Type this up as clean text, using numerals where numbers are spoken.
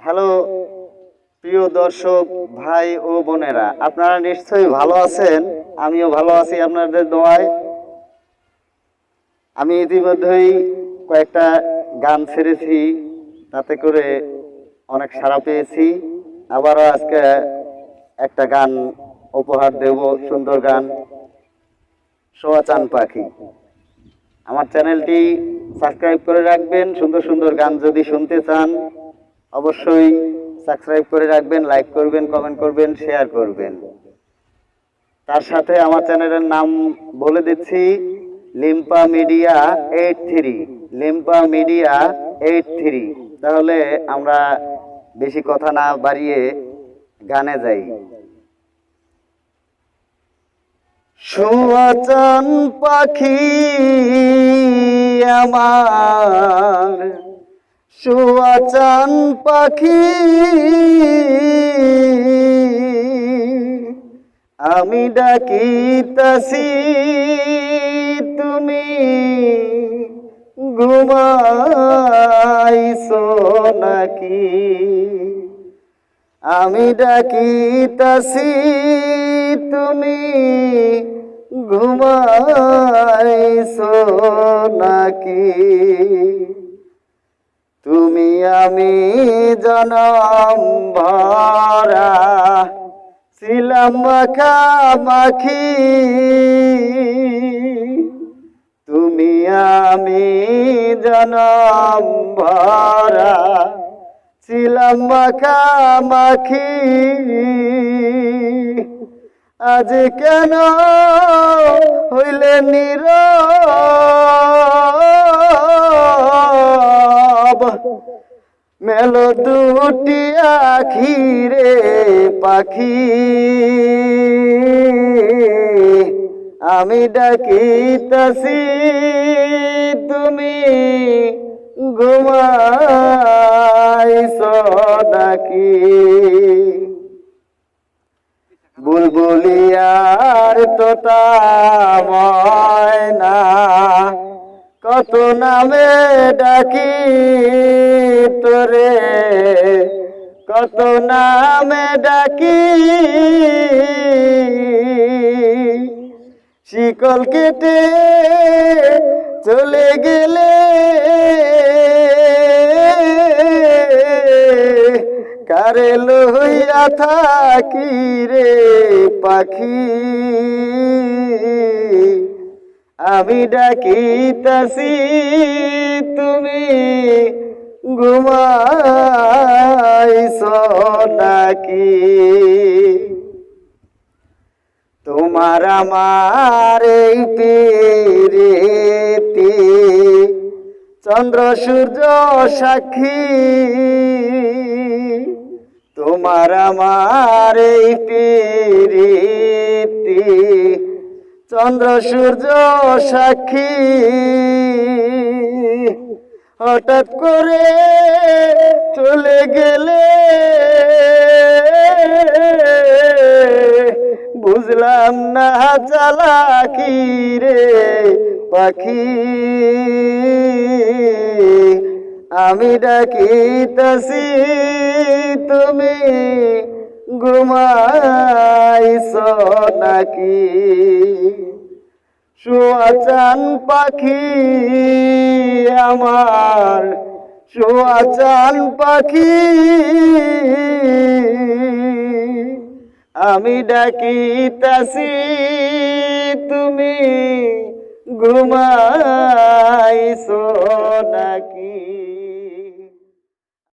Hello প্রিয় দর্শক ভাই ও বোনেরা, আপনারা নিশ্চয়ই ভালো আছেন। আমিও ভালো আছি আপনাদের দোয়ায়। আমি ইতিমধ্যেই কয়েকটা গান ছেড়েছি, তাতে করে অনেক সাড়া পেয়েছি। আবারও আজকে একটা গান উপহার দেব, সুন্দর গান, সোয়া চান পাখি। আমার চ্যানেলটি সাবস্ক্রাইব করে রাখবেন। সুন্দর সুন্দর গান যদি শুনতে চান অবশ্যই সাবস্ক্রাইব করে রাখবেন, লাইক করবেন, কমেন্ট করবেন, শেয়ার করবেন। তার সাথে আমার চ্যানেলের নাম বলে দিচ্ছি, লিম্পা মিডিয়া 83, লিম্পা মিডিয়া 83। তাহলে আমরা বেশি কথা না বাড়িয়ে গানে যাই। সোয়া চান পাখি আমার, সোয়া চান পাখি, আমি ডাকিতাছি তুমি ঘুমাইছো নাকি? আমি ডাকিতাছি তুমি ঘুমাইছো নাকি? তুমি আমি জনম ভরা ছিলাম মাখামাখি, তুমি আমি জনম ভরা ছিলাম মাখামাখি। আজ কেন হইলে নীরব, মেলো দুটি আখি রে পাখি, আমি ডাকিতাছি তুমি ঘুমাইছো নাকি? বুলবুলিয়ার তোতা ময়না কত নামে ডাকি তোরে, কত নামে ডাকি, শিকল কেটে চলে গেলে কারে লইয়া থাকি রে পাখি, আমি ডাকিতাছি তুমি ঘুমাইছো নাকি? তোমার আমার এই প্রীতি চন্দ্র সূর্য সাক্ষী, তোমার আমার এই প্রীতি চন্দ্র সূর্য সাক্ষী। হঠাৎ করে চলে গেলে বুঝলাম না চালাকি রে পাখি, আমি ডাকিতাছি তুমি ঘুমাইছো নাকি? সোয়া চান পাখি আমার, সোয়া চান পাখি, আমি ডাকিতাছি তুমি ঘুমাইছো